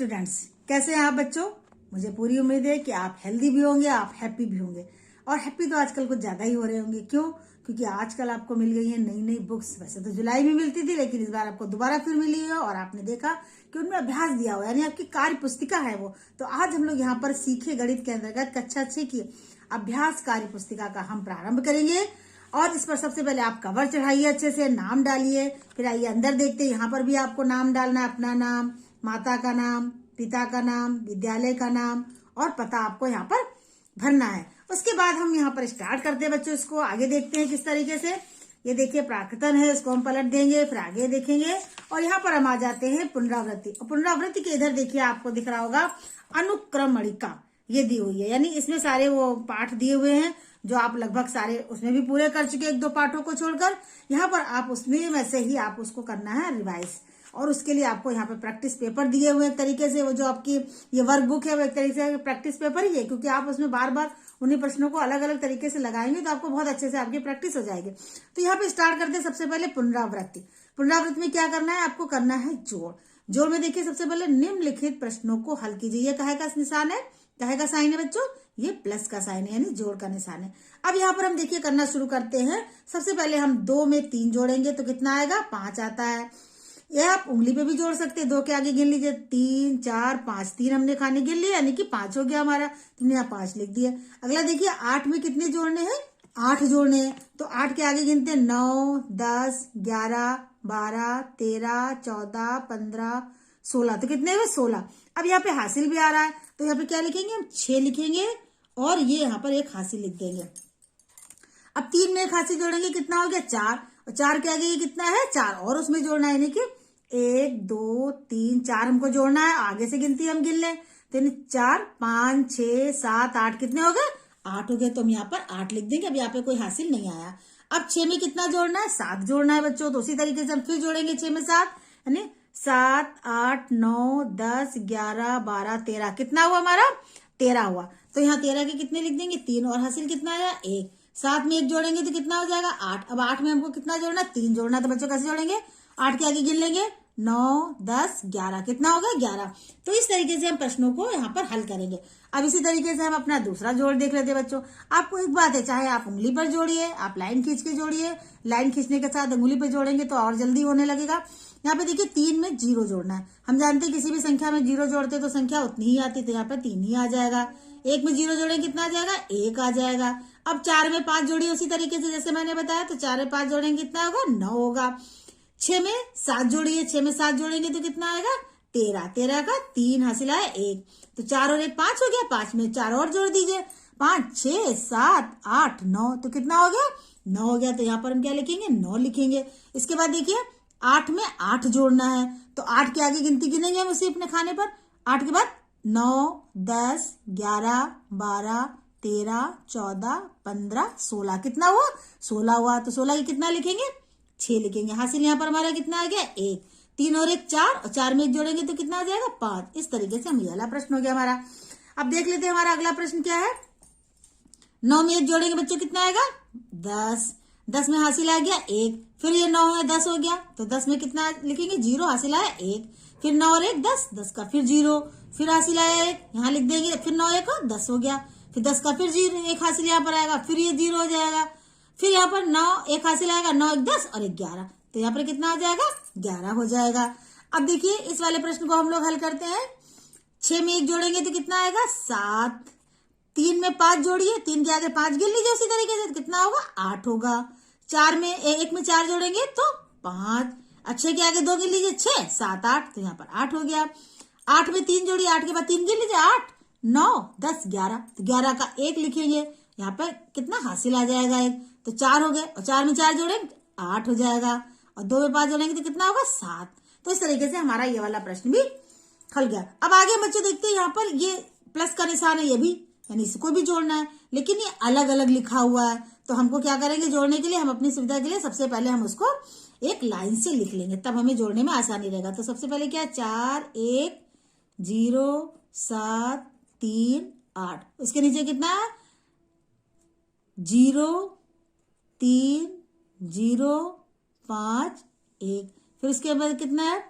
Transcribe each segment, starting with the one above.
Students, कैसे हैं आप बच्चों। मुझे पूरी उम्मीद है कि आप हेल्दी भी होंगे, आप हैप्पी भी होंगे। और हैप्पी तो आजकल कुछ ज्यादा ही हो रहे होंगे। क्यों? क्योंकि आजकल आपको मिल गई है नई नई बुक्स। वैसे तो जुलाई में मिलती थी, लेकिन इस बार आपको दोबारा फिर मिली है और आपने देखा कि उनमें अभ्यास दिया हुआ है, यानी आपकी कार्य पुस्तिका है वो। तो आज हम लोग यहाँ पर सीखे गणित के अंतर्गत कक्षा 6 की अभ्यास कार्य पुस्तिका का हम प्रारंभ करेंगे। और इस पर सबसे पहले आप कवर चढ़ाइए, अच्छे से नाम डालिए। फिर आइए अंदर देखते हैं। यहाँ पर भी आपको नाम डालना है, अपना नाम, माता का नाम, पिता का नाम, विद्यालय का नाम और पता आपको यहाँ पर भरना है। उसके बाद हम यहाँ पर स्टार्ट करते हैं बच्चों। इसको आगे देखते हैं किस तरीके से। ये देखिए प्राकृतन है, इसको हम पलट देंगे, फिर आगे देखेंगे और यहाँ पर हम आ जाते हैं पुनरावृत्ति। और पुनरावृत्ति के इधर देखिए आपको दिख रहा होगा अनुक्रमणिका, ये दी हुई है, यानी इसमें सारे वो पाठ दिए हुए हैं जो आप लगभग सारे उसमें भी पूरे कर चुके, एक दो पाठों को छोड़कर। यहाँ पर आप उसमें वैसे ही आप उसको करना है रिवाइज। और उसके लिए आपको यहाँ पे प्रैक्टिस पेपर दिए हुए एक तरीके से, वो जो आपकी ये वर्क बुक है वो एक तरीके से प्रैक्टिस पेपर ही है, क्योंकि आप उसमें बार बार उन्हीं प्रश्नों को अलग अलग तरीके से लगाएंगे तो आपको बहुत अच्छे से आपकी प्रैक्टिस हो जाएगी। तो यहाँ पे स्टार्ट करते हैं सबसे पहले पुनरावृत्ति। पुनरावृत्ति में क्या करना है आपको? करना है जोड़। जोड़ में देखिए सबसे पहले निम्नलिखित प्रश्नों को हल कीजिए। ये काहे का निशान है, काहे का साइन है बच्चों? ये प्लस का साइन है, यानी जोड़ का निशान है। अब यहाँ पर हम देखिए करना शुरू करते हैं। सबसे पहले हम 2 में 3 जोड़ेंगे तो कितना आएगा? 5 आता है। ये आप उंगली पे भी जोड़ सकते हैं, 2 के आगे गिन लीजिए, 3 4 5, 3 हमने खाने गिन लिया, यानी कि 5 हो गया हमारा। तुमने यहाँ 5 लिख दिया। अगला देखिए 8 में कितने जोड़ने हैं? 8 जोड़ने हैं। तो 8 के आगे गिनते हैं 9 10 11 12 13 14 15 16, तो कितने हुए? 16। अब यहाँ पे हासिल भी आ रहा है, तो यहाँ पे क्या लिखेंगे हम? 6 लिखेंगे और ये यहाँ पर एक हासिल लिख देंगे। अब 3 में एक हासिल जोड़ेंगे, कितना हो गया? 4। और 4 के आगे ये कितना है? 4 और उसमें जोड़ना है, यानी कि 1 2 3 4 हमको जोड़ना है। आगे से गिनती हम गिन लें तो 4 5 6 7 8, कितने हो गए? 8 हो गए। तो हम यहाँ पर 8 लिख देंगे। अब यहाँ पे कोई हासिल नहीं आया। अब 6 में कितना जोड़ना है? 7 जोड़ना है बच्चों। तो उसी तरीके से हम फिर जोड़ेंगे 6 में 7, यानी 7 8 9 10 11 12 13, कितना हुआ हमारा? 13 हुआ। तो यहाँ 13 के कितने लिख देंगे? 3 और हासिल कितना आया? 1। 7 में 1 जोड़ेंगे तो कितना हो जाएगा? 8। अब 8 में हमको कितना जोड़ना? 3 जोड़ना। तो बच्चों कैसे जोड़ेंगे? 8 के आगे गिन लेंगे, 9 10 11, कितना होगा? 11। तो इस तरीके से हम प्रश्नों को यहाँ पर हल करेंगे। अब इसी तरीके से हम अपना दूसरा जोड़ देख लेते हैं बच्चों। आपको एक बात है, चाहे आप उंगली पर जोड़िए, आप लाइन खींच के जोड़िए, लाइन खींचने के साथ उंगली पर जोड़ेंगे तो और जल्दी होने लगेगा। यहाँ पे देखिए 3 में 0 जोड़ना है। हम जानते हैं किसी भी संख्या में 0 जोड़ते तो संख्या उतनी ही आती, तो यहाँ पे 3 ही आ जाएगा। 1 में 0 जोड़ेंगे कितना आ जाएगा? 1 आ जाएगा। अब 4 में 5 जोड़िए उसी तरीके से जैसे मैंने बताया, तो 4 में 5 जोड़ेंगे कितना होगा? 9 होगा। 6 में 7 जोड़िए, 6 में 7 जोड़ेंगे तो कितना आएगा? 13। 13 का 3 हासिल आया 1, तो 4 और 1 5 हो गया। 5 में 4 और जोड़ दीजिए, 5 6 7 8 9, तो कितना हो गया? 9 हो गया। तो यहाँ पर हम क्या लिखेंगे? 9 लिखेंगे। इसके बाद देखिए 8 में 8 जोड़ना है, तो 8 के आगे गिनती गिनेंगे हम उसी अपने खाने पर। 8 के बाद 9 10 11 12 13 14 15 16, कितना हुआ? 16 हुआ। तो 16 की कितना लिखेंगे? 6 लिखेंगे। हासिल यहाँ पर हमारा कितना आ गया? 1। 3 और 1 4, और 4 में 1 जोड़ेंगे तो कितना आ जाएगा? 5। इस तरीके से हम ये वाला प्रश्न हो गया हमारा। अब देख लेते हैं हमारा अगला प्रश्न क्या है। 9 में 1 जोड़ेंगे बच्चों, कितना आएगा? 10। 10 में हासिल आ गया 1, फिर ये 9 है 10 हो गया, तो 10 में कितना लिखेंगे? 0 हासिल आया 1, फिर 9 और 1 10, 10 का फिर 0, फिर हासिल आया 1, यहाँ लिख देंगे, फिर 9 1 10 हो गया, फिर 10 का फिर 0 1 हासिल यहाँ पर आएगा, फिर ये 0 हो जाएगा, फिर यहाँ पर 9 1 हासिल आएगा, 9 1 10 और 1 11, तो यहाँ पर कितना आ जाएगा? 11 हो जाएगा। अब देखिए इस वाले प्रश्न को हम लोग हल करते हैं। 6 में 1 जोड़ेंगे तो कितना आएगा? 7। 3 में 5 जोड़िए, 3 के आगे 5 गिन लीजिए उसी तरीके से, तो कितना होगा? 8 होगा। 4 में 1 में 4 जोड़ेंगे तो 5। 6 के आगे 2 गिन लीजिए, 6 7 8, तो यहाँ पर 8 हो गया। 8 में 3 जोड़िए, 8 के बाद 3 गिन लीजिए, 8 9 10 11, तो 11 का 1 लिखेंगे। यहाँ पर कितना हासिल आ जाएगा? 1, तो 4 हो गए, और 4 में 4 जोड़ेंगे 8 हो जाएगा, और 2 में 5 जोड़ेंगे तो कितना होगा? 7। तो इस तरीके से हमारा ये वाला प्रश्न भी हल गया। अब आगे बच्चों देखते हैं, यहाँ पर ये प्लस का निशान है, ये भी, यानी इसको भी जोड़ना है, लेकिन ये अलग अलग लिखा हुआ है। तो हमको क्या करेंगे जोड़ने के लिए? हम अपनी सुविधा के लिए सबसे पहले हम उसको एक लाइन से लिख लेंगे, तब हमें जोड़ने में आसानी रहेगा। तो सबसे पहले क्या? 4 1 0 7 3 8, उसके नीचे कितना है? 0 3 0 5 1, फिर उसके बाद कितना है?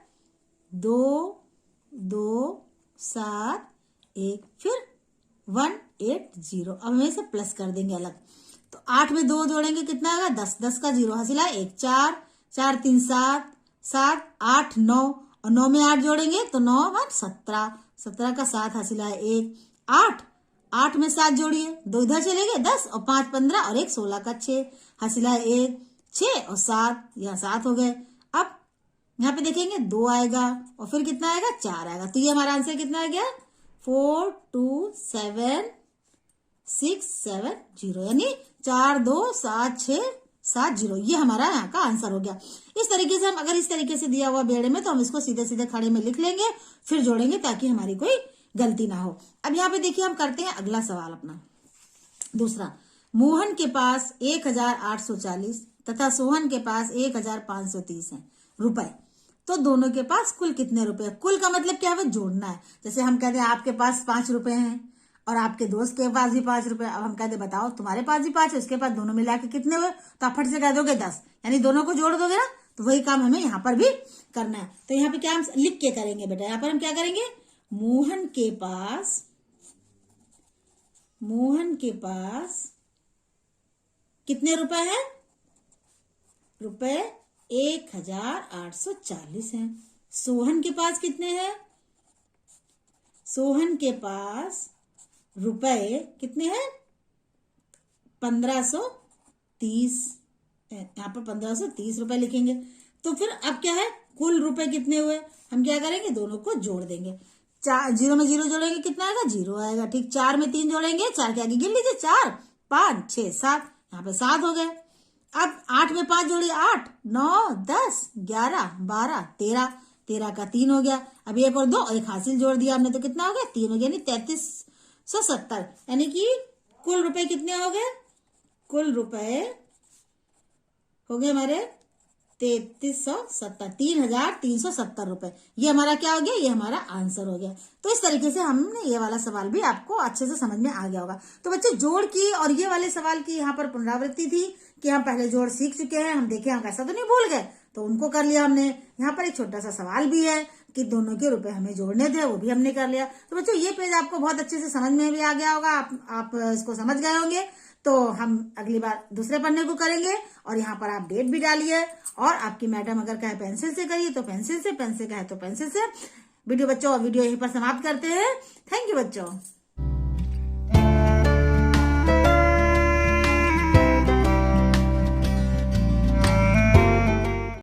2 2 7 1 फिर 180। अब हम इसे प्लस कर देंगे अलग। तो 8 में 2 जोड़ेंगे कितना आएगा 10, 10 का 0 हासिल है 1, 4 4 3 7 7 8 9 और 9 में 8 जोड़ेंगे तो 9 1 17, 17 का 7 हासिल है 1 8, 8 में 7 जोड़िए 2 इधर चले गए 10 और 5 15 और 1 16 का 6 हासिल है 1 6 और 7, यहाँ 7 हो गए। अब यहाँ पे देखेंगे 2 आएगा और फिर कितना आएगा 4 आएगा। तो ये हमारा आंसर कितना आ गया 4 2 7 6 7 0 यानी 4 2 7 6 7 0 ये हमारा यहाँ का आंसर हो गया। इस तरीके से हम अगर इस तरीके से दिया हुआ बेड़े में तो हम इसको सीधे सीधे खड़े में लिख लेंगे फिर जोड़ेंगे ताकि हमारी कोई गलती ना हो। अब यहाँ पे देखिए हम करते हैं अगला सवाल अपना दूसरा। मोहन के पास 1840 तथा सोहन के पास 1530 है रुपए। तो दोनों के पास कुल कितने रुपए? कुल का मतलब क्या है जोड़ना है। जैसे हम कहते हैं आपके पास 5 रुपए हैं और आपके दोस्त के पास भी 5 रुपए। अब हम कहते बताओ तुम्हारे पास भी 5 है उसके पास दोनों मिला के कितने हुए? तो आप फट से कह दोगे 10 यानी दोनों को जोड़ दोगे ना। तो वही काम हमें यहाँ पर भी करना है। तो यहाँ पे क्या हम लिख के करेंगे बेटा। यहाँ पर हम क्या करेंगे मोहन के पास कितने रुपए हैं? रुपए 1840 हैं। सोहन के पास कितने हैं? सोहन के पास रुपए कितने हैं? 1530। यहाँ पर 1530 रुपए लिखेंगे। तो फिर अब क्या है कुल रुपए कितने हुए? हम क्या करेंगे दोनों को जोड़ देंगे। 0 में 0 जोड़ेंगे कितना आएगा 0 आएगा। ठीक 4 में 3 जोड़ेंगे 4 के आगे गिन लीजिए 4 5 6 7 यहाँ पे 7 हो गए। अब 8 में 5 जोड़िए 8 9 10 11 12 13, 13 का 3 हो गया। अब 1 और 2 और 1 हासिल जोड़ दिया हमने तो कितना हो गया 3 हो गया यानी 3370। यानी कि कुल रुपए कितने हो गए? कुल रुपए हो गए हमारे 3370 3370 रुपए। ये हमारा क्या हो गया? ये हमारा आंसर हो गया। तो इस तरीके से हमने ये वाला सवाल भी आपको अच्छे से समझ में आ गया होगा। तो बच्चे जोड़ की और ये वाले सवाल की यहाँ पर पुनरावृत्ति थी कि हम पहले जोड़ सीख चुके हैं। हम देखे हम ऐसा तो नहीं भूल गए तो उनको कर लिया हमने। यहाँ पर एक छोटा सा सवाल भी है कि दोनों के रुपए हमें जोड़ने थे वो भी हमने कर लिया। तो बच्चों ये पेज आपको बहुत अच्छे से समझ में भी आ गया होगा। आप इसको समझ गए होंगे। तो हम अगली बार दूसरे पन्ने को करेंगे और यहाँ पर आप डेट भी डालिए। और आपकी मैडम अगर कहे पेंसिल से करिए तो पेंसिल से, पेन से कहे तो पेंसिल से। वीडियो बच्चों वीडियो यहीं पर समाप्त करते हैं। थैंक यू बच्चों।